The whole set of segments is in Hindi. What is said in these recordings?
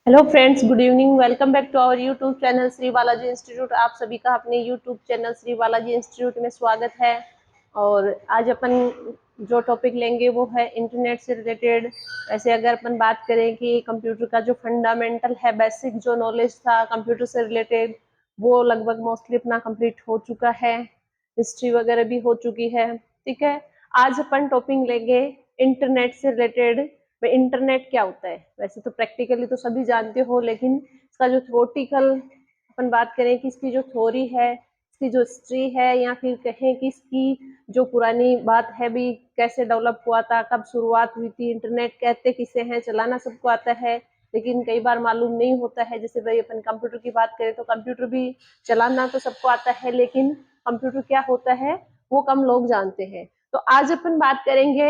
Hello friends, good evening. Welcome back to our YouTube channel Shri Balaji institute. आप सभी का अपने YouTube channel Shri Balaji institute में स्वागत है। और आज अपन जो टॉपिक लेंगे वो है इंटरनेट से रिलेटेड। वैसे अगर अपन बात करें कि कंप्यूटर का जो फंडामेंटल है, बेसिक जो नॉलेज था कंप्यूटर से रिलेटेड, वो लगभग मोस्टली अपना कंप्लीट हो चुका है। हिस्ट्री वगैरह भी हो चुकी है। ठीक है, आज अपन टॉपिक लेंगे इंटरनेट से रिलेटेड। इंटरनेट क्या होता है? वैसे तो प्रैक्टिकली तो सभी जानते हो, लेकिन इसका जो थ्योरेटिकल अपन बात करें कि इसकी जो थ्योरी है, इसकी जो हिस्ट्री है, या फिर कहें कि इसकी जो पुरानी बात है भी, कैसे डेवलप हुआ था, कब शुरुआत हुई थी, इंटरनेट कहते किसे हैं, चलाना सबको आता है लेकिन कई बार मालूम नहीं होता है। जैसे भाई अपन कंप्यूटर की बात करें तो कंप्यूटर भी चलाना तो सबको आता है, लेकिन कंप्यूटर क्या होता है वो कम लोग जानते हैं। तो आज अपन बात करेंगे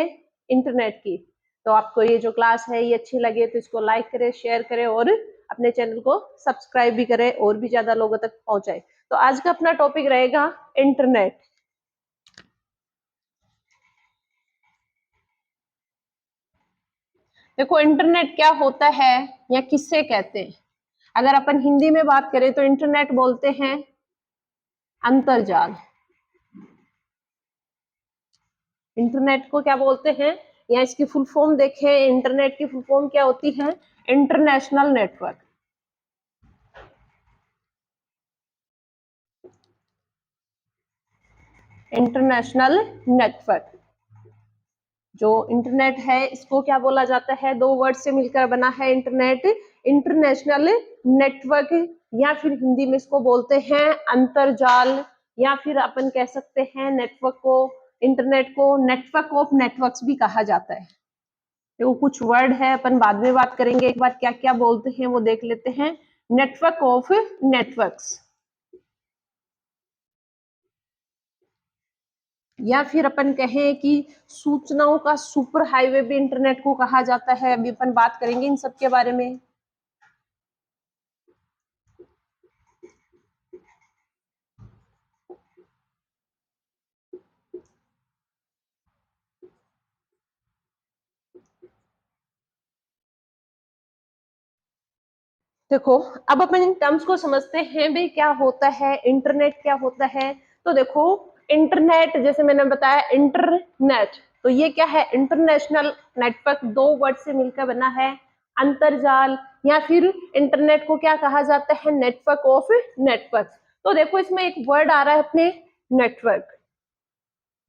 इंटरनेट की। तो आपको ये जो क्लास है ये अच्छी लगे तो इसको लाइक करें, शेयर करें और अपने चैनल को सब्सक्राइब भी करें और भी ज्यादा लोगों तक पहुंचाए। तो आज का अपना टॉपिक रहेगा इंटरनेट। देखो, इंटरनेट क्या होता है या किससे कहते हैं? अगर अपन हिंदी में बात करें तो इंटरनेट बोलते हैं अंतरजाल। इंटरनेट को क्या बोलते हैं, या इसकी फुल फॉर्म देखें, इंटरनेट की फुल फॉर्म क्या होती है? International network. इंटरनेशनल नेटवर्क जो इंटरनेट है इसको क्या बोला जाता है? दो वर्ड से मिलकर बना है इंटरनेट। इंटरनेशनल नेटवर्क, या फिर हिंदी में इसको बोलते हैं अंतरजाल, या फिर अपन कह सकते हैं नेटवर्क को, इंटरनेट को नेटवर्क ऑफ नेटवर्क्स भी कहा जाता है। तो कुछ वर्ड है, अपन बाद में बात करेंगे। एक बार क्या क्या बोलते हैं वो देख लेते हैं। नेटवर्क ऑफ नेटवर्क्स, या फिर अपन कहें कि सूचनाओं का सुपर हाईवे भी इंटरनेट को कहा जाता है। अभी अपन बात करेंगे इन सब के बारे में। देखो, अब अपन इन टर्म्स को समझते हैं भी, क्या होता है इंटरनेट, क्या होता है। तो देखो, इंटरनेट जैसे मैंने बताया इंटरनेट, तो ये क्या है? इंटरनेशनल नेटवर्क, दो वर्ड से मिलकर बना है अंतरजाल, या फिर इंटरनेट को क्या कहा जाता है? Network of network. तो देखो, इसमें एक वर्ड आ रहा है अपने नेटवर्क।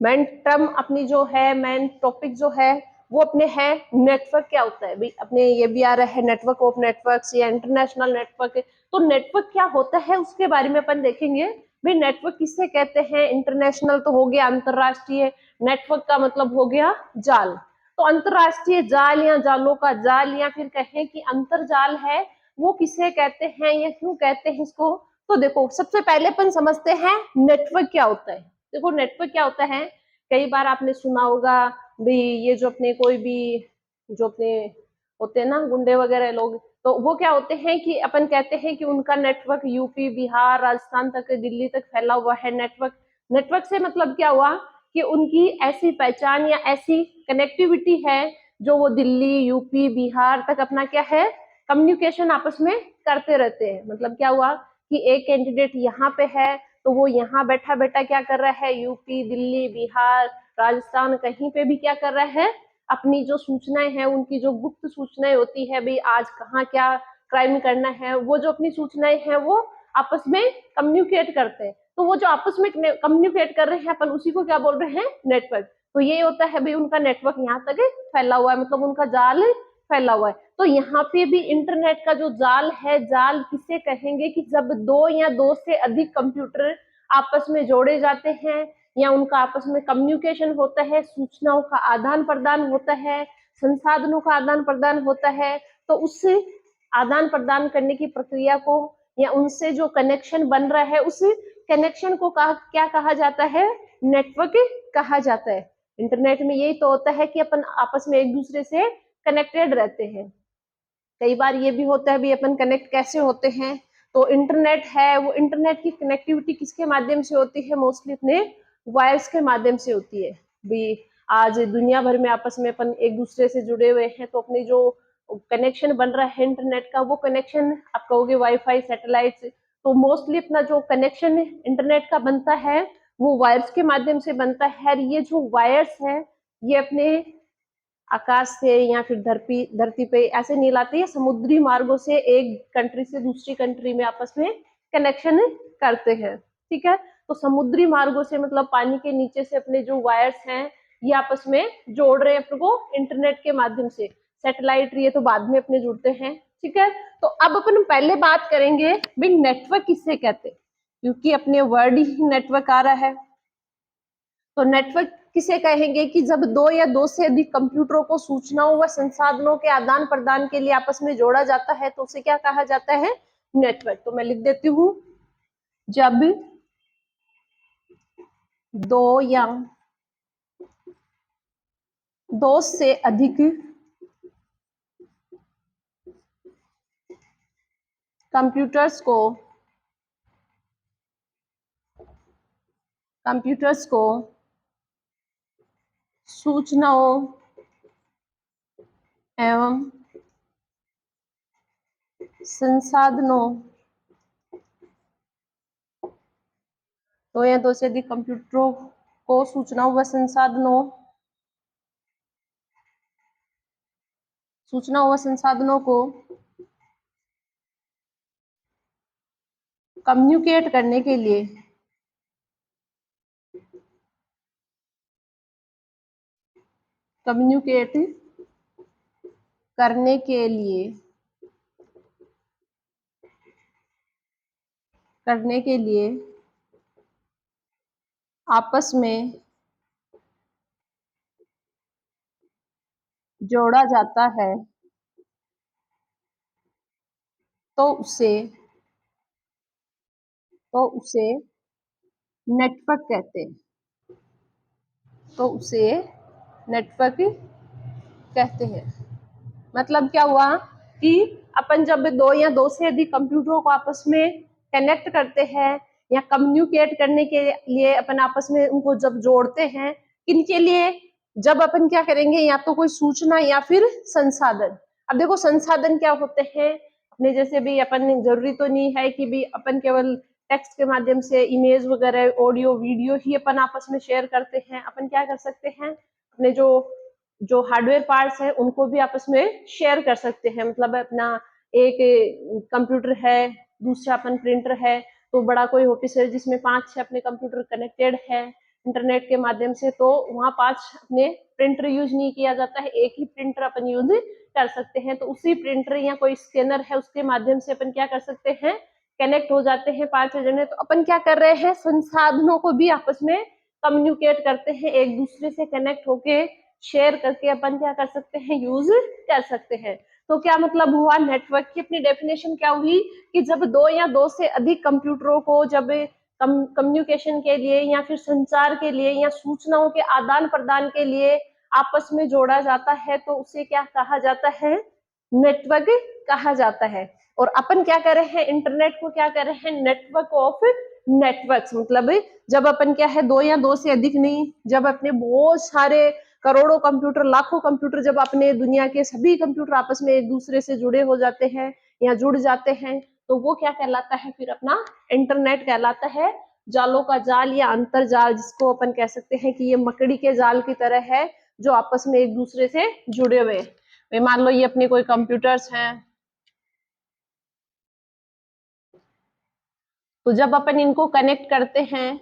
मेन टर्म अपनी जो है, मेन टॉपिक जो है वो अपने है नेटवर्क। क्या होता है भाई? अपने ये भी आ रहा है नेटवर्क ऑफ नेटवर्क्स या इंटरनेशनल नेटवर्क। तो नेटवर्क क्या होता है उसके बारे में अपन देखेंगे। भाई नेटवर्क किससे कहते हैं? इंटरनेशनल तो हो गया अंतरराष्ट्रीय, नेटवर्क का मतलब हो गया जाल। तो अंतरराष्ट्रीय जाल या जालों का जाल, या फिर कहें कि अंतरजाल है, वो किसे कहते हैं या क्यों कहते हैं इसको? तो देखो, सबसे पहले अपन समझते हैं नेटवर्क क्या होता है। देखो, नेटवर्क क्या होता है, कई बार आपने सुना होगा भी, ये जो अपने कोई भी जो अपने होते हैं ना गुंडे वगैरह लोग, तो वो क्या होते हैं कि अपन कहते हैं कि उनका नेटवर्क यूपी, बिहार, राजस्थान तक, दिल्ली तक फैला हुआ है। नेटवर्क, नेटवर्क से मतलब क्या हुआ कि उनकी ऐसी पहचान या ऐसी कनेक्टिविटी है जो वो दिल्ली, यूपी, बिहार तक अपना क्या है, कम्युनिकेशन आपस में करते रहते हैं। मतलब क्या हुआ कि एक कैंडिडेट यहाँ पे है तो वो यहाँ बैठा बैठा क्या कर रहा है, यूपी, दिल्ली, बिहार, राजस्थान, कहीं पे भी क्या कर रहा है, अपनी जो सूचनाएं हैं, उनकी जो गुप्त सूचनाएं होती है भाई, आज कहाँ क्या क्राइम करना है, वो जो अपनी सूचनाएं हैं वो आपस में कम्युनिकेट करते हैं। तो वो जो आपस में कम्युनिकेट कर रहे हैं, अपन उसी को क्या बोल रहे हैं? नेटवर्क। तो ये होता है भाई, उनका नेटवर्क यहाँ तक फैला हुआ है, मतलब उनका जाल फैला हुआ है। तो यहाँ पे भी इंटरनेट का जो जाल है, जाल किसे कहेंगे कि जब दो या दो से अधिक कंप्यूटर आपस में जोड़े जाते हैं, या उनका आपस में कम्युनिकेशन होता है, सूचनाओं का आदान प्रदान होता है, संसाधनों का आदान प्रदान होता है। तो उस आदान प्रदान करने की प्रक्रिया को, या उनसे जो कनेक्शन बन रहा है, उस कनेक्शन को क्या कहा जाता है? नेटवर्क कहा जाता है। इंटरनेट में यही तो होता है कि अपन आपस में एक दूसरे से कनेक्टेड रहते हैं। कई बार ये भी होता है भी, अपन कनेक्ट कैसे होते हैं? तो इंटरनेट है, वो इंटरनेट की कनेक्टिविटी किसके माध्यम से होती है? मोस्टली अपने वायर्स के माध्यम से होती है भी। आज दुनिया भर में आपस में अपन एक दूसरे से जुड़े हुए हैं, तो अपने जो कनेक्शन बन रहा है इंटरनेट का, वो कनेक्शन आप कहोगे वाईफाई, सैटेलाइट, तो मोस्टली अपना जो कनेक्शन इंटरनेट का बनता है वो वायर्स के माध्यम से बनता है। ये जो वायर्स है ये अपने आकाश से या फिर धरती पे ऐसे नहीं लाते, ये समुद्री मार्गों से एक कंट्री से दूसरी कंट्री में आपस में कनेक्शन करते हैं। ठीक है, तो समुद्री मार्गों से मतलब पानी के नीचे से अपने जो वायर्स हैं ये आपस में जोड़ रहे हैं अपने को इंटरनेट के माध्यम से। सैटेलाइट ये तो बाद में अपने जुड़ते हैं। ठीक है, तो अब अपन पहले बात करेंगे भाई नेटवर्क किससे कहते हैं, क्योंकि अपने वर्ड ही नेटवर्क आ रहा है। तो नेटवर्क किसे कहेंगे कि जब दो या दो से अधिक कंप्यूटरों को सूचनाओं व संसाधनों के आदान प्रदान के लिए आपस में जोड़ा जाता है तो उसे क्या कहा जाता है, नेटवर्क। तो मैं लिख देती हूं, जब दो या दो से अधिक कंप्यूटर्स को सूचनाओं एवं संसाधनों, दो या दो से अधिक कंप्यूटरों को सूचनाओं व संसाधनों को कम्युनिकेट करने के लिए करने के लिए आपस में जोड़ा जाता है तो उसे नेटवर्क कहते हैं। तो उसे नेटवर्क कहते हैं। मतलब क्या हुआ कि अपन जब दो या दो से अधिक कंप्यूटरों को आपस में कनेक्ट करते हैं या कम्युनिकेट करने के लिए अपन आपस में उनको जब जोड़ते हैं, किनके लिए, जब अपन क्या करेंगे, या तो कोई सूचना या फिर संसाधन। अब देखो संसाधन क्या होते हैं अपने, जैसे भी अपन जरूरी तो नहीं है कि भी अपन केवल टेक्स्ट के माध्यम से इमेज वगैरह ऑडियो वीडियो ही अपन आपस में शेयर करते हैं। अपन क्या कर सकते हैं, अपने जो जो हार्डवेयर पार्ट्स है उनको भी आपस में शेयर कर सकते हैं। मतलब अपना एक कंप्यूटर है, दूसरा अपन प्रिंटर है, तो बड़ा कोई ऑफिस है जिसमें 5-6 अपने कंप्यूटर कनेक्टेड है इंटरनेट के माध्यम से, तो वहाँ 5 अपने प्रिंटर यूज नहीं किया जाता है, एक ही प्रिंटर अपन यूज कर सकते हैं। तो उसी प्रिंटर या कोई स्कैनर है उसके माध्यम से अपन क्या कर सकते हैं, कनेक्ट हो जाते हैं 5 जने। तो अपन क्या कर रहे हैं, संसाधनों को भी आपस में कम्युनिकेट करते हैं, एक दूसरे से कनेक्ट होके शेयर करके अपन क्या कर सकते हैं, यूज कर सकते हैं। तो क्या मतलब हुआ, नेटवर्क की अपनी डेफिनेशन क्या हुई कि जब दो या दो से अधिक कंप्यूटरों को जब कम्युनिकेशन के लिए या फिर संचार के लिए या सूचनाओं के आदान प्रदान के लिए आपस में जोड़ा जाता है तो उसे क्या कहा जाता है, नेटवर्क कहा जाता है। और अपन क्या कर रहे हैं, इंटरनेट को क्या कर रहे हैं, नेटवर्क ऑफ नेटवर्क्स। मतलब जब अपन क्या है, दो या दो से अधिक नहीं, जब अपने बहुत सारे करोड़ों कंप्यूटर, लाखों कंप्यूटर, जब अपने दुनिया के सभी कंप्यूटर आपस में एक दूसरे से जुड़े हो जाते हैं या जुड़ जाते हैं तो वो क्या कहलाता है, फिर अपना इंटरनेट कहलाता है। जालों का जाल या अंतर जाल, जिसको अपन कह सकते हैं कि ये मकड़ी के जाल की तरह है जो आपस में एक दूसरे से जुड़े हुए हैं। मान लो ये अपने कोई कंप्यूटर्स हैं, तो जब अपन इनको कनेक्ट करते हैं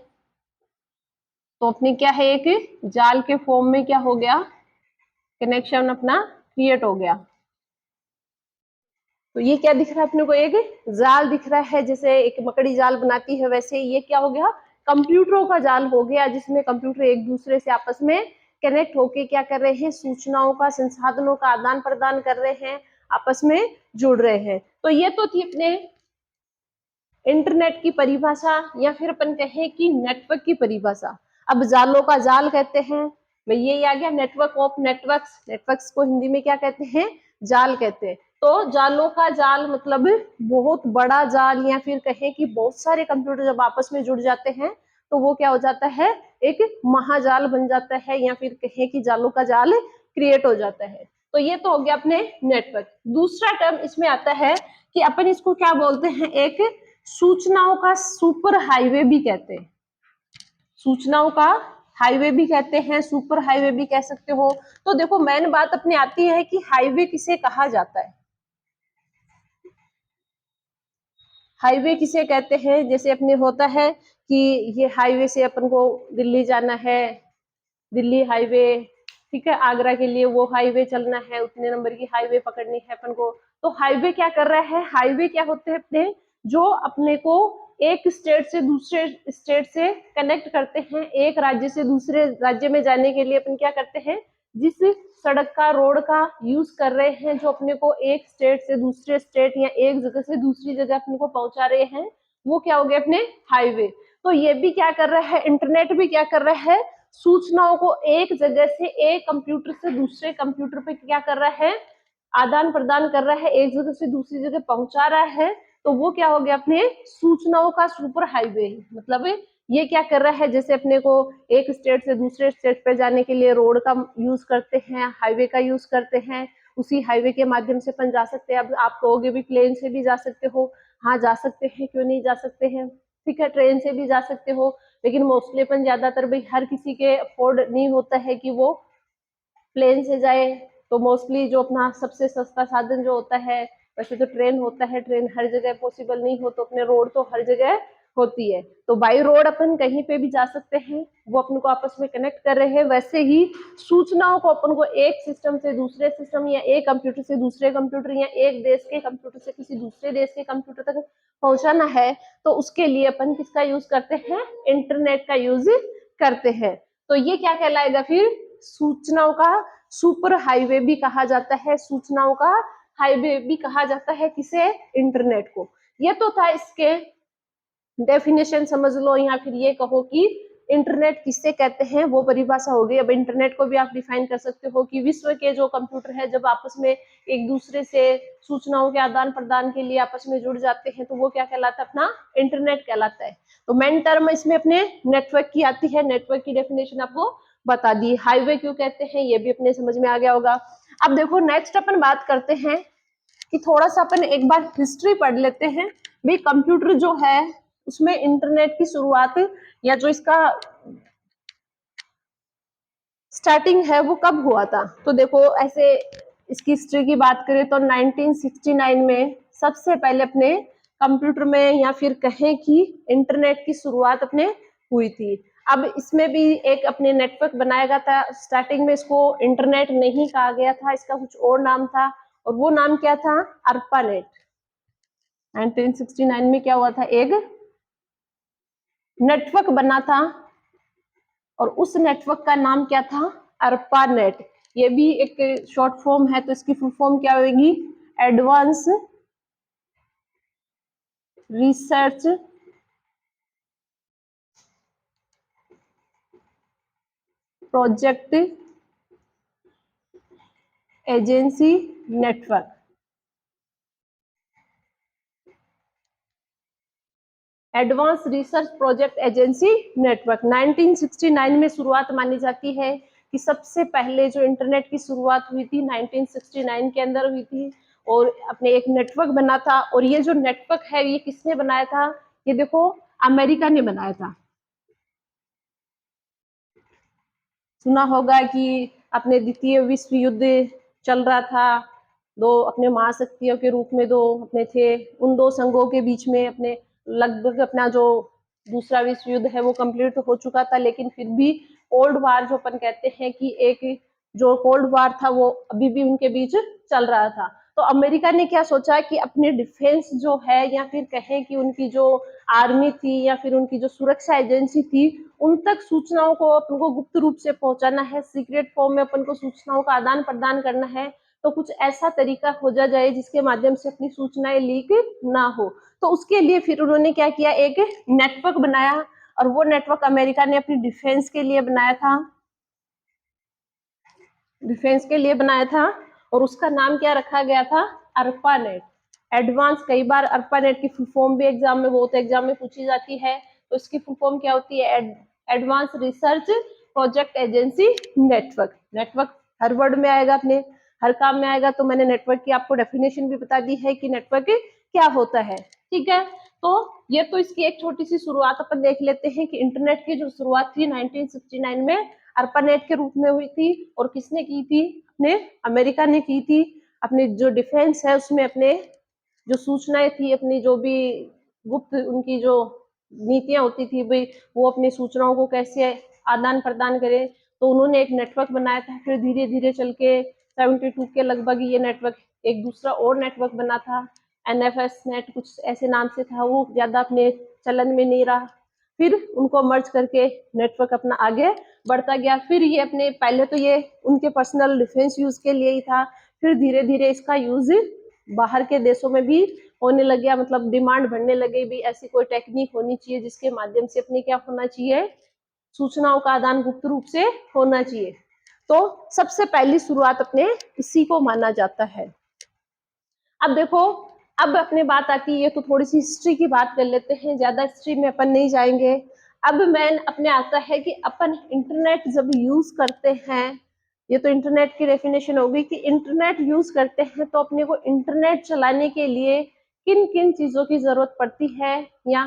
तो अपने क्या है, एक जाल के फॉर्म में क्या हो गया, कनेक्शन अपना क्रिएट हो गया। तो ये क्या दिख रहा है अपने को, एक जाल दिख रहा है, जैसे एक मकड़ी जाल बनाती है वैसे ये क्या हो गया, कंप्यूटरों का जाल हो गया, जिसमें कंप्यूटर एक दूसरे से आपस में कनेक्ट होके क्या कर रहे हैं, सूचनाओं का, संसाधनों का आदान प्रदान कर रहे हैं, आपस में जुड़ रहे हैं। तो ये तो थी अपने इंटरनेट की परिभाषा, या फिर अपन कहें कि नेटवर्क की परिभाषा। अब जालों का जाल कहते हैं, भाई ये आ गया नेटवर्क ऑफ नेटवर्क्स। नेटवर्क्स को हिंदी में क्या कहते हैं, जाल कहते हैं। तो जालों का जाल मतलब बहुत बड़ा जाल, या फिर कहें कि बहुत सारे कंप्यूटर जब आपस में जुड़ जाते हैं तो वो क्या हो जाता है, एक महाजाल बन जाता है, या फिर कहें कि जालों का जाल क्रिएट हो जाता है। तो ये तो हो गया अपने नेटवर्क। दूसरा टर्म इसमें आता है कि अपन इसको क्या बोलते हैं, एक सूचनाओं का सुपर हाईवे भी कहते हैं। सूचनाओं का हाईवे भी कहते हैं, सुपर हाईवे भी कह सकते हो। तो देखो मेन बात अपने आती है कि हाईवे किसे कहा जाता है। हाईवे किसे कहते हैं, जैसे अपने होता है कि ये हाईवे से अपन को दिल्ली जाना है, दिल्ली हाईवे, ठीक है, आगरा के लिए वो हाईवे चलना है, उतने नंबर की हाईवे पकड़नी है अपन को। तो हाईवे क्या कर रहा है, हाईवे क्या होते हैं अपने, जो अपने को एक स्टेट से दूसरे स्टेट से कनेक्ट करते हैं, एक राज्य से दूसरे राज्य में जाने के लिए अपन क्या करते हैं, जिस सड़क का, रोड का यूज कर रहे हैं, जो अपने को एक स्टेट से दूसरे स्टेट या एक जगह से दूसरी जगह अपने को पहुंचा रहे हैं, वो क्या हो गया अपने हाईवे। तो ये भी क्या कर रहा है, इंटरनेट भी क्या कर रहा है, सूचनाओं को एक जगह से, एक कंप्यूटर से दूसरे कंप्यूटर पे क्या कर रहा है, आदान प्रदान कर रहा है, एक जगह से दूसरी जगह पहुंचा रहा है। तो वो क्या हो गया अपने सूचनाओं का सुपर हाईवे। मतलब ये क्या कर रहा है, जैसे अपने को एक स्टेट से दूसरे स्टेट पे जाने के लिए रोड का यूज करते हैं, हाईवे का यूज करते हैं, उसी हाईवे के माध्यम से अपन जा सकते हैं। अब आप कहोगे भी प्लेन से भी जा सकते हो, हाँ जा सकते हैं, क्यों नहीं जा सकते हैं, ठीक है, ट्रेन से भी जा सकते हो, लेकिन मोस्टली अपन ज्यादातर भाई हर किसी के अफोर्ड नहीं होता है कि वो प्लेन से जाए। तो मोस्टली जो अपना सबसे सस्ता साधन जो होता है, वैसे तो ट्रेन होता है, ट्रेन हर जगह पॉसिबल नहीं हो, तो अपने रोड तो हर जगह होती है, तो बाई रोड अपन कहीं पे भी जा सकते हैं, वो अपन को आपस में कनेक्ट कर रहे हैं। वैसे ही सूचनाओं को अपन को एक सिस्टम से दूसरे सिस्टम, या एक कंप्यूटर से दूसरे कंप्यूटर, या एक देश के कंप्यूटर से किसी दूसरे देश के कंप्यूटर तक पहुंचाना है, तो उसके लिए अपन किसका यूज करते हैं, इंटरनेट का यूज करते हैं। तो ये क्या कहलाएगा फिर, सूचनाओं का सुपर हाईवे भी कहा जाता है, सूचनाओं का हाईवे भी कहा जाता है, किसे, इंटरनेट को। ये तो था इसके डेफिनेशन समझ लो, या फिर ये कहो कि इंटरनेट किससे कहते हैं, वो परिभाषा हो गई। अब इंटरनेट को भी आप डिफाइन कर सकते हो कि विश्व के जो कंप्यूटर है जब आपस में एक दूसरे से सूचनाओं के आदान प्रदान के लिए आपस में जुड़ जाते हैं, तो वो क्या कहलाता है, अपना इंटरनेट कहलाता है। तो मेन टर्म इसमें अपने नेटवर्क की आती है, नेटवर्क की डेफिनेशन आपको बता दी। हाईवे क्यों कहते हैं ये भी अपने समझ में आ गया होगा। अब देखो नेक्स्ट अपन बात करते हैं कि थोड़ा सा अपन एक बार हिस्ट्री पढ़ लेते हैं। भाई कंप्यूटर जो है उसमें इंटरनेट की शुरुआत, या जो इसका स्टार्टिंग है वो कब हुआ था। तो देखो ऐसे इसकी हिस्ट्री की बात करें तो 1969 में सबसे पहले अपने कंप्यूटर में, या फिर कहें कि इंटरनेट की शुरुआत अपने हुई थी। अब इसमें भी एक अपने नेटवर्क बनाया गया था। स्टार्टिंग में इसको इंटरनेट नहीं कहा गया था, इसका कुछ और नाम था, और वो नाम क्या था, अर्पानेट। 1969 में क्या हुआ था, एक नेटवर्क बना था, और उस नेटवर्क का नाम क्या था, अर्पानेट। ये भी एक शॉर्ट फॉर्म है, तो इसकी फुल फॉर्म क्या होगी, advance research project agency network. Advance research project agency network 1969 में शुरुआत मानी जाती है कि सबसे पहले जो इंटरनेट की शुरुआत हुई थी 1969 के अंदर हुई थी, और अपने एक नेटवर्क बना था। और ये जो नेटवर्क है ये किसने बनाया था, ये देखो अमेरिका ने बनाया था। सुना होगा कि अपने द्वितीय विश्व युद्ध चल रहा था, दो अपने महाशक्तियों के रूप में दो अपने थे, उन दो संघों के बीच में अपने लगभग अपना जो दूसरा विश्व युद्ध है वो कंप्लीट हो चुका था, लेकिन फिर भी कोल्ड वार जो अपन कहते हैं कि एक जो कोल्ड वार था वो अभी भी उनके बीच चल रहा था। तो अमेरिका ने क्या सोचा कि अपने डिफेंस जो है, या फिर कहें कि उनकी जो आर्मी थी, या फिर उनकी जो सुरक्षा एजेंसी थी, उन तक सूचनाओं को अपन को गुप्त रूप से पहुंचाना है, सीक्रेट फॉर्म में अपन को सूचनाओं का आदान प्रदान करना है। तो कुछ ऐसा तरीका खोजा जाए जिसके माध्यम से अपनी सूचनाएं लीक ना हो। तो उसके लिए फिर उन्होंने क्या किया, एक नेटवर्क बनाया, और वो नेटवर्क अमेरिका ने अपनी डिफेंस के लिए बनाया था, डिफेंस के लिए बनाया था, और उसका नाम क्या रखा गया था, अर्पानेट। एडवांस, कई बार अर्पानेट की फुल फॉर्म भी एग्जाम में, बहुत एग्जाम में पूछी जाती है, तो इसकी फुल फॉर्म क्या होती है, advance research project agency network. Network हर वर्ड में आएगा अपने, हर काम में आएगा। तो मैंने नेटवर्क की आपको डेफिनेशन भी बता दी है कि नेटवर्क क्या होता है, ठीक है। तो ये तो इसकी एक छोटी सी शुरुआत अपन देख लेते हैं कि इंटरनेट की जो शुरुआत थी 1969 में ARPANET के रूप में हुई थी। और किसने की थी? अपने अमेरिका ने की थी। अपने जो डिफेंस है उसमें अपने जो सूचनाएं थी, अपनी जो भी गुप्त उनकी जो नीतियां होती थी भाई, वो अपनी सूचनाओं को कैसे आदान प्रदान करें, तो उन्होंने एक नेटवर्क बनाया था। फिर धीरे धीरे चल के 72 के लगभग ये नेटवर्क एक दूसरा और नेटवर्क बना था, NFS नेट कुछ ऐसे नाम से था, वो ज्यादा अपने चलन में नहीं रहा। फिर उनको मर्ज करके नेटवर्क अपना आगे बढ़ता गया। फिर ये अपने पहले तो ये उनके पर्सनल डिफेंस यूज के लिए ही था, फिर धीरे धीरे इसका यूज बाहर के देशों में भी होने लग गया। मतलब डिमांड बढ़ने लगे भी ऐसी कोई टेक्निक होनी चाहिए जिसके माध्यम से अपने क्या होना चाहिए, सूचनाओं का आदान गुप्त रूप से होना चाहिए। तो सबसे पहली शुरुआत अपने इसी को माना जाता है। अब देखो, अब अपने बात आती है तो थोड़ी सी हिस्ट्री की बात कर लेते हैं, ज्यादा हिस्ट्री में अपन नहीं जाएंगे। अब मैन अपने आता है कि अपन इंटरनेट जब यूज करते हैं, ये तो इंटरनेट की डेफिनेशन होगी कि इंटरनेट यूज करते हैं तो अपने को इंटरनेट चलाने के लिए किन किन चीजों की जरूरत पड़ती है, या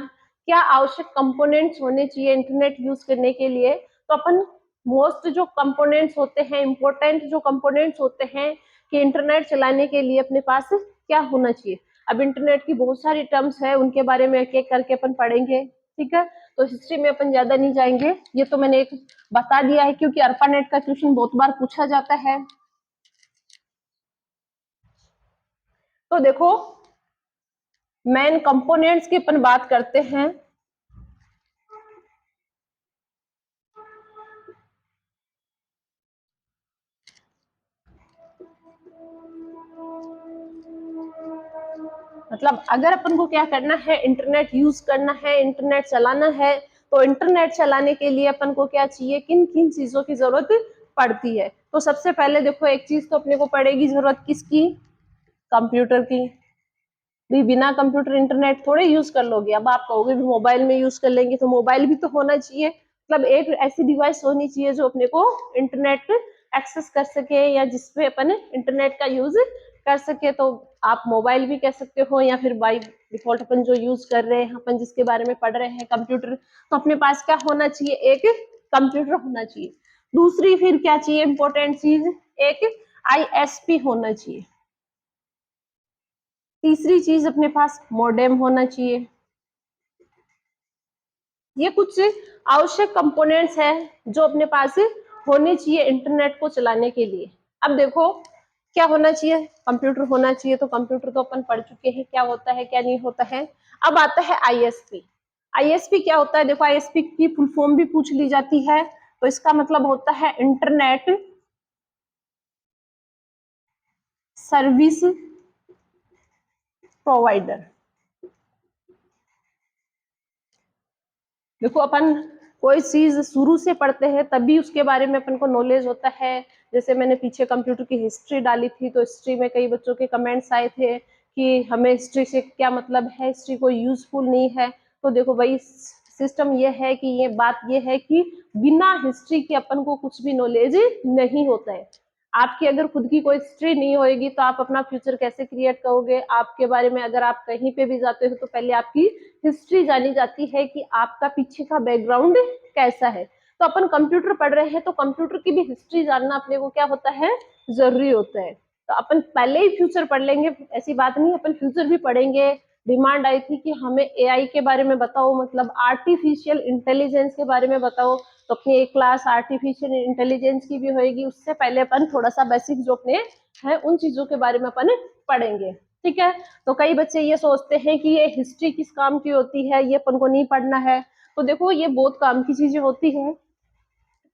क्या आवश्यक कंपोनेंट्स होने चाहिए इंटरनेट यूज करने के लिए। तो अपन मोस्ट जो कंपोनेंट्स होते हैं, इंपॉर्टेंट जो कंपोनेंट्स होते हैं कि इंटरनेट चलाने के लिए अपने पास क्या होना चाहिए। अब इंटरनेट की बहुत सारी टर्म्स है, उनके बारे में एक एक करके अपन पढ़ेंगे, ठीक है। तो हिस्ट्री में अपन ज्यादा नहीं जाएंगे, ये तो मैंने एक बता दिया है क्योंकि ARPANET का क्वेश्चन बहुत बार पूछा जाता है। तो देखो, मेन कंपोनेंट्स की अपन बात करते हैं। मतलब अगर अपन को क्या करना है, इंटरनेट यूज करना है, इंटरनेट चलाना है, तो इंटरनेट चलाने के लिए अपन को क्या चाहिए, किन किन चीजों की जरूरत पड़ती है। तो सबसे पहले देखो, एक चीज तो अपने को पड़ेगी जरूरत किसकी, कंप्यूटर की। भी बिना कंप्यूटर इंटरनेट थोड़े यूज कर लोगे। अब आप कहोगे भी मोबाइल में यूज कर लेंगे, तो मोबाइल भी तो होना चाहिए। मतलब एक ऐसी डिवाइस होनी चाहिए जो अपने को इंटरनेट एक्सेस कर सके, या जिसपे अपन इंटरनेट का यूज कर सके। तो आप मोबाइल भी कह सकते हो, या फिर बाई डिफॉल्ट अपन जो यूज कर रहे हैं, अपन जिसके बारे में पढ़ रहे हैं, कंप्यूटर, तो अपने पास क्या होना चाहिए, एक कंप्यूटर होना चाहिए। दूसरी फिर क्या चाहिए इंपॉर्टेंट चीज, एक ISP होना चाहिए। तीसरी चीज अपने पास मॉडेम होना चाहिए। ये कुछ आवश्यक कंपोनेंट्स हैं जो अपने पास होने चाहिए इंटरनेट को चलाने के लिए। अब देखो, क्या होना चाहिए, कंप्यूटर होना चाहिए। तो कंप्यूटर तो अपन पढ़ चुके हैं क्या होता है क्या नहीं होता है। अब आता है ISP। ISP क्या होता है, देखो ISP की फुल फॉर्म भी पूछ ली जाती है। तो इसका मतलब होता है इंटरनेट सर्विस प्रोवाइडर। देखो, अपन कोई चीज शुरू से पढ़ते हैं तभी उसके बारे में अपन को नॉलेज होता है। जैसे मैंने पीछे कंप्यूटर की हिस्ट्री डाली थी, तो हिस्ट्री में कई बच्चों के कमेंट्स आए थे कि हमें हिस्ट्री से क्या मतलब है, हिस्ट्री कोई यूजफुल नहीं है। तो देखो भाई, सिस्टम ये है कि ये बात ये है कि बिना हिस्ट्री के अपन को कुछ भी नॉलेज नहीं होता है। आपकी अगर खुद की कोई हिस्ट्री नहीं होएगी तो आप अपना फ्यूचर कैसे क्रिएट करोगे। आपके बारे में अगर आप कहीं पे भी जाते हो तो पहले आपकी हिस्ट्री जानी जाती है कि आपका पीछे का बैकग्राउंड कैसा है। तो अपन कंप्यूटर पढ़ रहे हैं तो कंप्यूटर की भी हिस्ट्री जानना अपने को क्या होता है, जरूरी होता है। तो अपन पहले ही फ्यूचर पढ़ लेंगे ऐसी बात नहीं, अपन फ्यूचर भी पढ़ेंगे। डिमांड आई थी कि हमें AI के बारे में बताओ, मतलब आर्टिफिशियल इंटेलिजेंस के बारे में बताओ। तो अपनी एक क्लास आर्टिफिशियल इंटेलिजेंस की भी होएगी। उससे पहले अपन थोड़ा सा बेसिक जो अपने है उन चीजों के बारे में अपन पढ़ेंगे, ठीक है। तो कई बच्चे ये सोचते हैं कि ये हिस्ट्री किस काम की होती है, ये अपन को नहीं पढ़ना है। तो देखो, ये बहुत काम की चीजें होती है,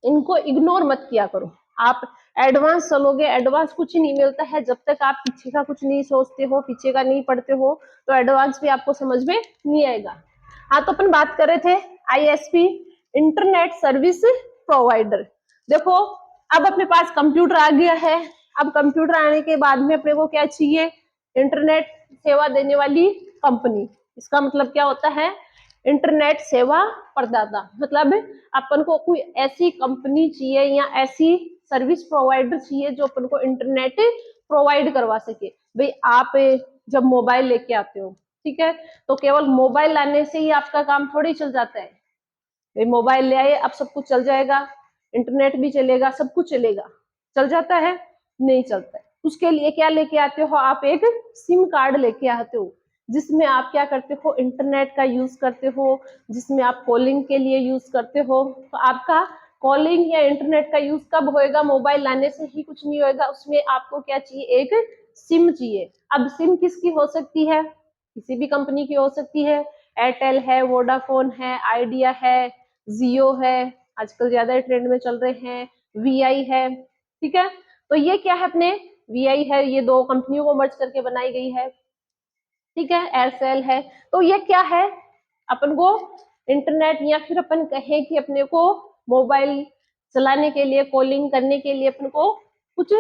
इनको इग्नोर मत किया करो। आप एडवांस चलोगे, एडवांस कुछ नहीं मिलता है जब तक आप पीछे का कुछ नहीं सोचते हो, पीछे का नहीं पढ़ते हो, तो एडवांस भी आपको समझ में नहीं आएगा। हाँ, तो अपन बात कर रहे थे ISP, इंटरनेट सर्विस प्रोवाइडर। देखो, अब अपने पास कंप्यूटर आ गया है। अब कंप्यूटर आने के बाद में अपने को क्या चाहिए, इंटरनेट सेवा देने वाली कंपनी। इसका मतलब क्या होता है, इंटरनेट सेवा प्रदाता। मतलब अपन को कोई ऐसी कंपनी चाहिए या ऐसी सर्विस प्रोवाइडर चाहिए जो अपन को इंटरनेट प्रोवाइड करवा सके। भाई आप जब मोबाइल लेके आते हो, ठीक है, तो केवल मोबाइल लाने से ही आपका काम थोड़ी चल जाता है। भाई मोबाइल ले आए, अब सब कुछ चल जाएगा, इंटरनेट भी चलेगा, सब कुछ चलेगा, चल जाता है? नहीं चलता है। उसके लिए क्या लेके आते हो आप? एक सिम कार्ड लेके आते हो, जिसमें आप क्या करते हो? इंटरनेट का यूज करते हो, जिसमें आप कॉलिंग के लिए यूज करते हो। तो आपका कॉलिंग या इंटरनेट का यूज कब होएगा? मोबाइल लाने से ही कुछ नहीं होएगा। उसमें आपको क्या चाहिए? एक सिम चाहिए। अब सिम किसकी हो सकती है? किसी भी कंपनी की हो सकती है। एयरटेल है, वोडाफोन है, आइडिया है, जियो है, आजकल ज्यादा ट्रेंड में चल रहे हैं, वीआई है, ठीक है। तो ये क्या है? अपने वीआई है, ये दो कंपनियों को मर्ज करके बनाई गई है, ठीक है। एयरसेल है। तो ये क्या है? अपन को इंटरनेट या फिर अपन कहें कि अपने को मोबाइल चलाने के लिए, कॉलिंग करने के लिए अपन को कुछ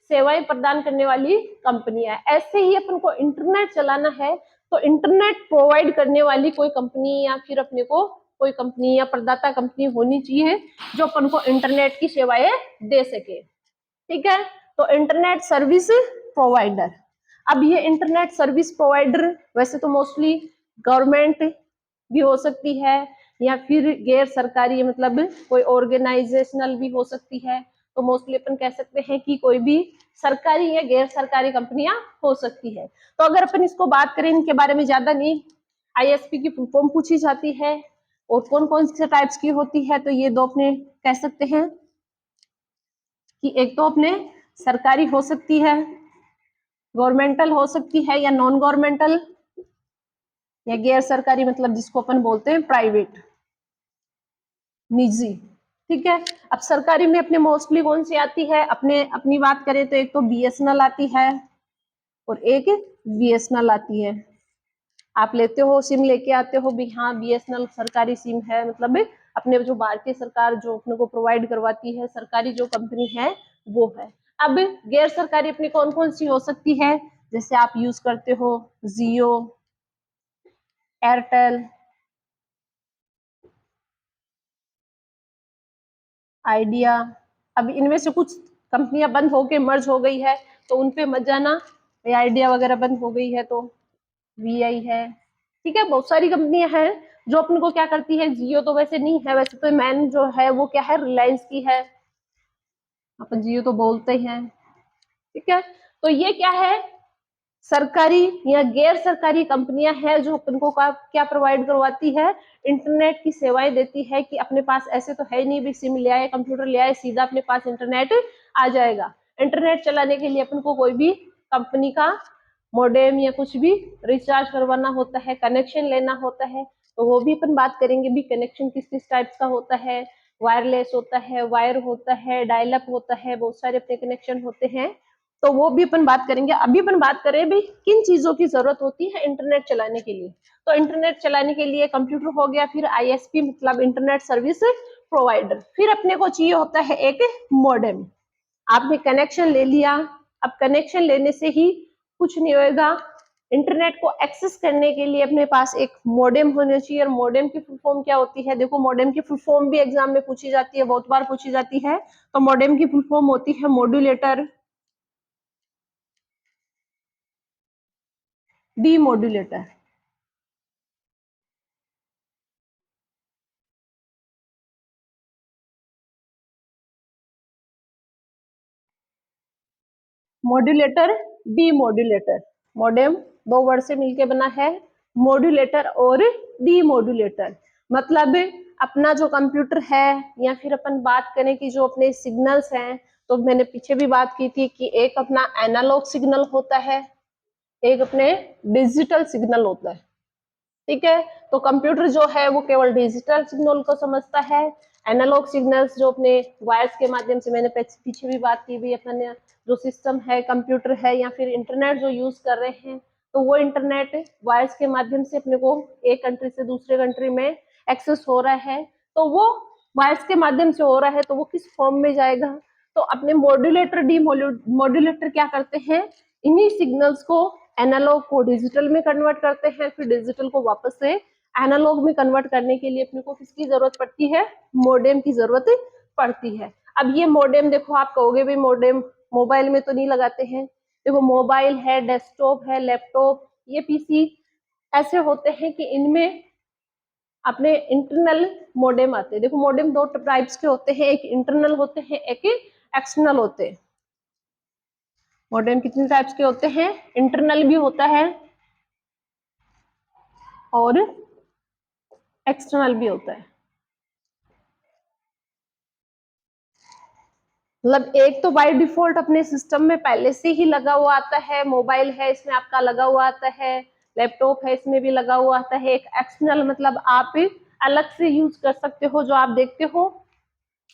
सेवाएं प्रदान करने वाली कंपनियां है। ऐसे ही अपन को इंटरनेट चलाना है तो इंटरनेट प्रोवाइड करने वाली कोई कंपनी या फिर अपने को कोई कंपनी या प्रदाता कंपनी होनी चाहिए जो अपन को इंटरनेट की सेवाएं दे सके, ठीक है। तो इंटरनेट सर्विस प्रोवाइडर। अब ये इंटरनेट सर्विस प्रोवाइडर वैसे तो मोस्टली गवर्नमेंट भी हो सकती है या फिर गैर सरकारी, मतलब कोई ऑर्गेनाइजेशनल भी हो सकती है। तो मोस्टली अपन कह सकते हैं कि कोई भी सरकारी या गैर सरकारी कंपनियां हो सकती है। तो अगर अपन इसको बात करें, इनके बारे में ज्यादा नहीं, आईएसपी की फुल फॉर्म पूछी जाती है और कौन कौन से टाइप्स की होती है, तो ये दो अपने कह सकते हैं कि एक तो अपने सरकारी हो सकती है, गवर्नमेंटल हो सकती है, या नॉन गवर्नमेंटल या गैर सरकारी, मतलब जिसको अपन बोलते हैं प्राइवेट, निजी, ठीक है। अब सरकारी में अपने मोस्टली कौन सी आती है? अपने अपनी बात करें तो एक तो बीएसएनएल आती है और एक बीएसएनएल आती है। आप लेते हो सिम, लेके आते हो भी, हाँ बीएसएनएल सरकारी सिम है, मतलब अपने जो भारतीय सरकार जो अपने को प्रोवाइड करवाती है, सरकारी जो कंपनी है वो है। अब गैर सरकारी अपनी कौन कौन सी हो सकती है? जैसे आप यूज करते हो जियो, एयरटेल, आइडिया। अब इनमें से कुछ कंपनियां बंद होके मर्ज हो गई है तो उनपे मत जाना, आइडिया वगैरह बंद हो गई है तो वीआई है, ठीक है। बहुत सारी कंपनियां हैं जो अपन को क्या करती है। जियो तो वैसे नहीं है, वैसे तो मैन जो है वो क्या है? रिलायंस की है, अपन जियो तो बोलते हैं, ठीक है। तो ये क्या है? सरकारी या गैर सरकारी कंपनियां हैं जो अपन को क्या प्रोवाइड करवाती है? इंटरनेट की सेवाएं देती है कि अपने पास ऐसे तो है नहीं भी सिम ले आए, कंप्यूटर ले आए, सीधा अपने पास इंटरनेट आ जाएगा। इंटरनेट चलाने के लिए अपन को कोई भी कंपनी का मॉडेम या कुछ भी रिचार्ज करवाना होता है, कनेक्शन लेना होता है। तो वो भी अपन बात करेंगे भी, कनेक्शन किस किस टाइप का होता है। वायरलेस होता है, वायर होता है, डायल अप होता है, बहुत सारे अपने कनेक्शन होते हैं। तो वो भी अपन बात करेंगे। अभी अपन बात करें भी किन चीजों की जरूरत होती है इंटरनेट चलाने के लिए। तो इंटरनेट चलाने के लिए कंप्यूटर हो गया, फिर आईएसपी मतलब इंटरनेट सर्विस प्रोवाइडर, फिर अपने को चाहिए होता है एक मॉडेम। आपने कनेक्शन ले लिया, अब कनेक्शन लेने से ही कुछ नहीं होएगा। इंटरनेट को एक्सेस करने के लिए अपने पास एक मॉडेम होना चाहिए। और मॉडेम की फुल फॉर्म क्या होती है? देखो मॉडेम की फुल फॉर्म भी एग्जाम में पूछी जाती है, बहुत बार पूछी जाती है। तो मॉडेम की फुल फॉर्म होती है modulator, demodulator. Modulator, demodulator. Modem दो वर्ड से मिलके बना है, मॉड्यूलेटर और डीमॉड्यूलेटर। मतलब अपना जो कंप्यूटर है या फिर अपन बात करें कि जो अपने सिग्नल्स हैं, तो मैंने पीछे भी बात की थी कि एक अपना एनालॉग सिग्नल होता है, एक अपने डिजिटल सिग्नल होता है, ठीक है। तो कंप्यूटर जो है वो केवल डिजिटल सिग्नल को समझता है। एनालॉग सिग्नल्स जो अपने वायर्स के माध्यम से, मैंने पीछे भी बात की भी, अपने जो सिस्टम है, कंप्यूटर है या फिर इंटरनेट जो यूज कर रहे हैं, तो वो इंटरनेट वायर्स के माध्यम से अपने को एक कंट्री से दूसरे कंट्री में एक्सेस हो रहा है। तो वो वायर्स के माध्यम से हो रहा है, तो वो किस फॉर्म में जाएगा? तो अपने मॉड्यूलेटर, डी मॉड्यूलेटर क्या करते हैं? इन्हीं सिग्नल्स को, एनालॉग को डिजिटल में कन्वर्ट करते हैं, फिर डिजिटल को वापस से एनालॉग में कन्वर्ट करने के लिए अपने को किसकी जरूरत पड़ती है? मॉडेम की जरूरत पड़ती है। अब ये मॉडेम देखो, आप कहोगे भाई मॉडेम मोबाइल में तो नहीं लगाते हैं, देखो मोबाइल है, डेस्कटॉप है, लैपटॉप, ये पीसी ऐसे होते हैं कि इनमें अपने इंटरनल मॉडेम आते हैं। देखो मॉडेम दो टाइप्स के होते हैं, एक इंटरनल होते हैं, एक एक्सटर्नल होते हैं। मॉडेम कितने टाइप्स के होते हैं? इंटरनल भी होता है और एक्सटर्नल भी होता है। मतलब एक तो बाय डिफॉल्ट अपने सिस्टम में पहले से ही लगा हुआ आता है, मोबाइल है इसमें आपका लगा हुआ आता है, लैपटॉप है इसमें भी लगा हुआ आता है। एक एक्सटर्नल मतलब आप अलग से यूज कर सकते हो, जो आप देखते हो,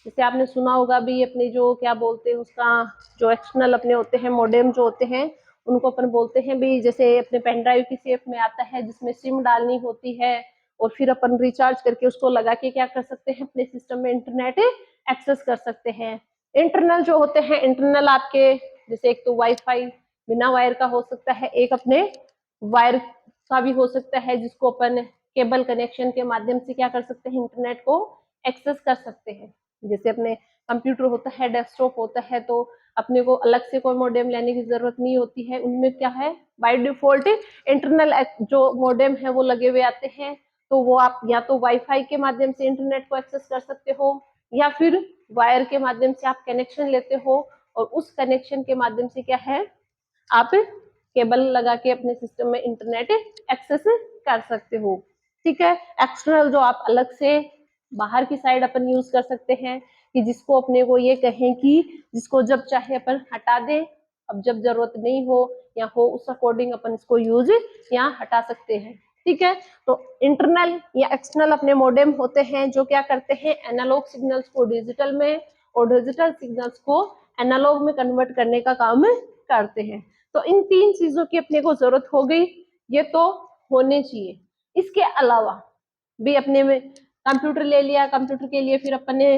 जैसे आपने सुना होगा भी अपने जो क्या बोलते हैं उसका, जो एक्सटर्नल अपने होते हैं मॉडेम जो होते हैं उनको अपन बोलते हैं भी, जैसे अपने पेन ड्राइव की शेप में आता है जिसमें सिम डालनी होती है और फिर अपन रिचार्ज करके उसको लगा के क्या कर सकते हैं, अपने सिस्टम में इंटरनेट एक्सेस कर सकते हैं। इंटरनल जो होते हैं, इंटरनल आपके जैसे एक तो वाईफाई बिना वायर का हो सकता है, एक अपने वायर का भी हो सकता है जिसको अपन केबल कनेक्शन के माध्यम से क्या कर सकते हैं, इंटरनेट को एक्सेस कर सकते हैं। जैसे अपने कंप्यूटर होता है, डेस्कटॉप होता है, तो अपने को अलग से कोई मॉडेम लेने की जरूरत नहीं होती है। उनमें क्या है, बाय डिफॉल्ट इंटरनल जो मॉडेम है वो लगे हुए आते हैं। तो वो आप या तो वाईफाई के माध्यम से इंटरनेट को एक्सेस कर सकते हो या फिर वायर के माध्यम से आप कनेक्शन लेते हो और उस कनेक्शन के माध्यम से क्या है, आप केबल लगा के अपने सिस्टम में इंटरनेट एक्सेस कर सकते हो। ठीक है। एक्सटर्नल जो आप अलग से बाहर की साइड अपन यूज कर सकते हैं कि जिसको अपने को ये कहें कि जिसको जब चाहे अपन हटा दें, अब जब जरूरत नहीं हो या हो उस अकॉर्डिंग अपन इसको यूज या हटा सकते हैं। ठीक है। तो इंटरनल या एक्सटर्नल अपने मॉडेम होते हैं जो क्या करते हैं, एनालॉग सिग्नल्स को डिजिटल में और डिजिटल सिग्नल्स को एनालॉग में कन्वर्ट करने का काम करते हैं। तो इन तीन चीजों की अपने को जरूरत हो गई, ये तो होने चाहिए। इसके अलावा भी अपने में कंप्यूटर ले लिया, कंप्यूटर के लिए फिर अपन ने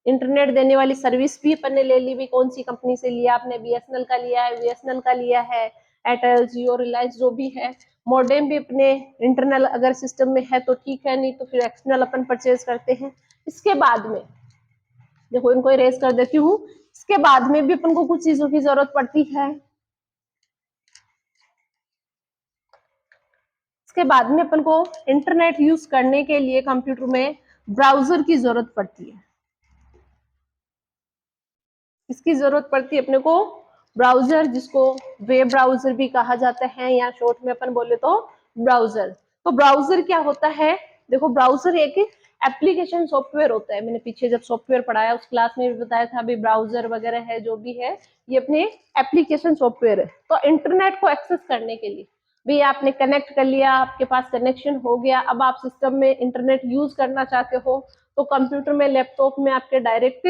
इंटरनेट देने वाली सर्विस भी अपन ने ले ली, भी कौन सी कंपनी से लिया आपने, बीएसएनएल का लिया है, बीएसएनएल का लिया है, एयरटेल, जियो, रिलायंस जो भी है। मॉडेम भी अपने इंटरनल अगर सिस्टम में है तो ठीक है, नहीं तो फिर एक्सटर्नल अपन परचेज करते हैं। इसके बाद में देखो इनको इरेज कर देती हूँ। इसके बाद में भी अपन को कुछ चीजों की जरूरत पड़ती है। इसके बाद में अपन को इंटरनेट यूज करने के लिए कंप्यूटर में ब्राउजर की जरूरत पड़ती है। इसकी जरूरत पड़ती है अपने को ब्राउजर, जिसको वेब ब्राउजर भी कहा जाता है या शॉर्ट में अपन बोले तो ब्राउजर। तो ब्राउजर क्या होता है, देखो ब्राउजर एक एप्लीकेशन सॉफ्टवेयर होता है। मैंने पीछे जब सॉफ्टवेयर पढ़ाया उस क्लास में भी बताया था, अभी ब्राउजर वगैरह है जो भी है ये अपने एप्लीकेशन सॉफ्टवेयर है। तो इंटरनेट को एक्सेस करने के लिए भी आपने कनेक्ट कर लिया, आपके पास कनेक्शन हो गया, अब आप सिस्टम में इंटरनेट यूज करना चाहते हो तो कंप्यूटर में, लैपटॉप में आपके डायरेक्ट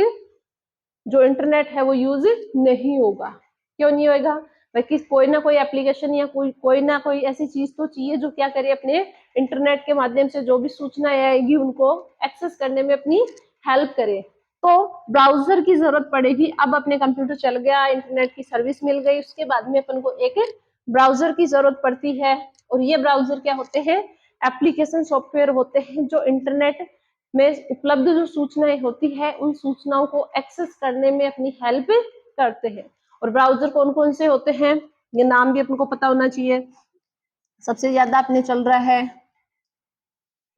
जो इंटरनेट है वो यूज नहीं होगा। क्यों नहीं होगा? भाई कोई ना कोई एप्लीकेशन या कोई ना कोई ऐसी चीज तो चाहिए जो क्या करे, अपने इंटरनेट के माध्यम से जो भी सूचनाएं आएगी उनको एक्सेस करने में अपनी हेल्प करे। तो ब्राउजर की जरूरत पड़ेगी। अब अपने कंप्यूटर चल गया, इंटरनेट की सर्विस मिल गई, उसके बाद में अपन को एक ब्राउजर की जरूरत पड़ती है। और ये ब्राउजर क्या होते हैं, एप्लीकेशन सॉफ्टवेयर होते हैं जो इंटरनेट में उपलब्ध जो सूचनाएं होती है उन सूचनाओं को एक्सेस करने में अपनी हेल्प करते हैं। और ब्राउजर कौन कौन से होते हैं, ये नाम भी अपने को पता होना चाहिए। सबसे ज्यादा अपने चल रहा है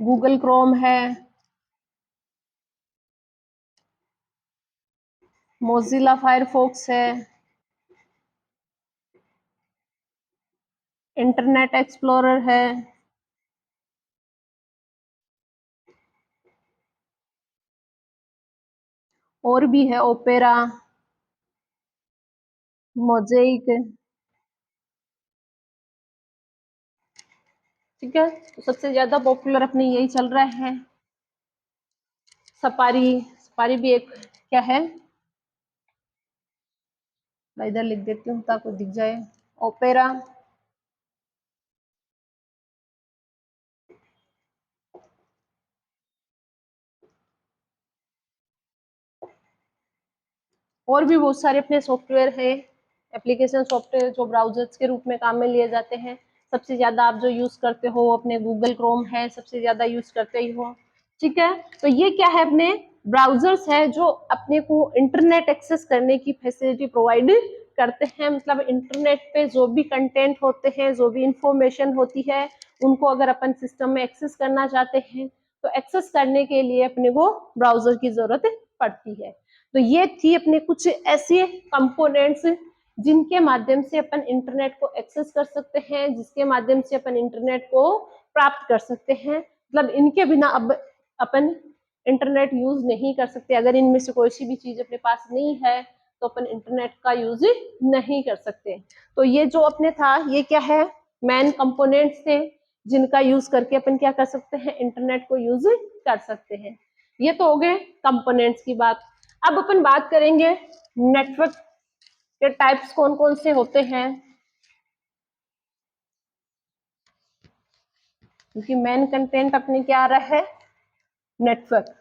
गूगल क्रोम है, मोजिला फायरफॉक्स है, इंटरनेट एक्सप्लोरर है, और भी है ओपेरा, मोजेइक। ठीक है। तो सबसे ज्यादा पॉपुलर अपने यही चल रहा है। सफारी, सफारी भी एक क्या है, मैं इधर लिख देती हूँ ताकि दिख जाए, ओपेरा, और भी बहुत सारे अपने सॉफ्टवेयर हैं, एप्लीकेशन सॉफ्टवेयर जो ब्राउजर्स के रूप में काम में लिए जाते हैं। सबसे ज्यादा आप जो यूज करते हो अपने गूगल क्रोम है, सबसे ज्यादा यूज करते ही हो। ठीक है। तो ये क्या है, अपने ब्राउजर्स है जो अपने को इंटरनेट एक्सेस करने की फैसिलिटी प्रोवाइड करते हैं, मतलब इंटरनेट पे जो भी कंटेंट होते हैं, जो भी इंफॉर्मेशन होती है, उनको अगर अपन सिस्टम में एक्सेस करना चाहते हैं तो एक्सेस करने के लिए अपने को ब्राउजर की जरूरत पड़ती है। तो ये थी अपने कुछ ऐसे कंपोनेंट्स जिनके माध्यम से अपन इंटरनेट को एक्सेस कर सकते हैं, जिसके माध्यम से अपन इंटरनेट को प्राप्त कर सकते हैं। मतलब इनके बिना अब अपन इंटरनेट यूज नहीं कर सकते। अगर इनमें से कोई सी भी चीज अपने पास नहीं है तो अपन इंटरनेट का यूज नहीं कर सकते। तो ये जो अपने था, ये क्या है, मेन कंपोनेंट्स थे जिनका यूज करके अपन क्या कर सकते हैं, इंटरनेट को यूज कर सकते हैं। ये तो हो गए कंपोनेंट्स की बात। अब अपन बात करेंगे नेटवर्क के टाइप्स कौन कौन से होते हैं, क्योंकि मेन कंटेंट अपने क्या आ रहा है, नेटवर्क।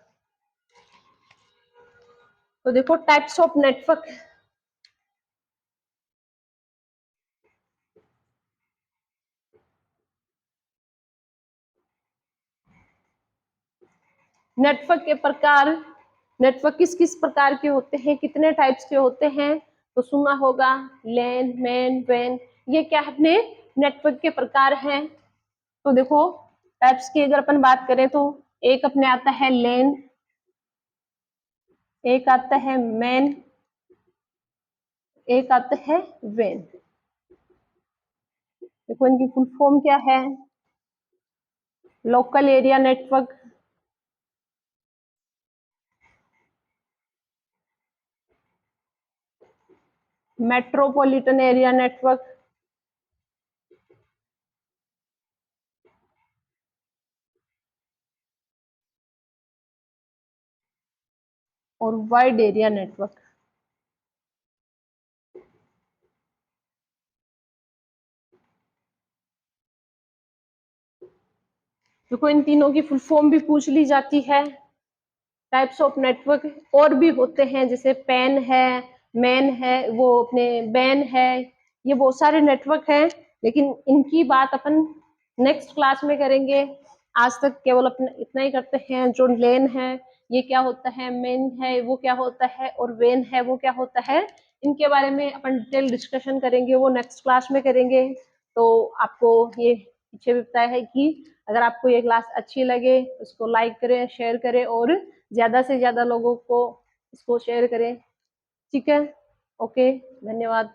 तो देखो टाइप्स ऑफ नेटवर्क। नेटवर्क के प्रकार, नेटवर्क किस किस प्रकार के होते हैं, कितने टाइप्स के होते हैं, तो सुना होगा लैन, मैन, वैन। ये क्या है, अपने नेटवर्क के प्रकार हैं। तो देखो टाइप्स की अगर अपन बात करें तो एक अपने आता है लैन, एक आता है मैन, एक आता है वैन। देखो इनकी फुल फॉर्म क्या है, local area network, metropolitan area network, और वाइड एरिया नेटवर्क। देखो इन तीनों की फुल फॉर्म भी पूछ ली जाती है। टाइप्स ऑफ नेटवर्क और भी होते हैं, जैसे पैन है, मैन है, वो अपने बैन है, ये बहुत सारे नेटवर्क हैं, लेकिन इनकी बात अपन नेक्स्ट क्लास में करेंगे। आज तक केवल अपना इतना ही करते हैं। जो लेन है ये क्या होता है, मेन है वो क्या होता है, और वेन है वो क्या होता है, इनके बारे में अपन डिटेल डिस्कशन करेंगे, वो नेक्स्ट क्लास में करेंगे। तो आपको ये पीछे भी बताया है कि अगर आपको ये क्लास अच्छी लगे उसको लाइक करें, शेयर करें और ज्यादा से ज्यादा लोगों को इसको शेयर करें। ठीक है, ओके, धन्यवाद।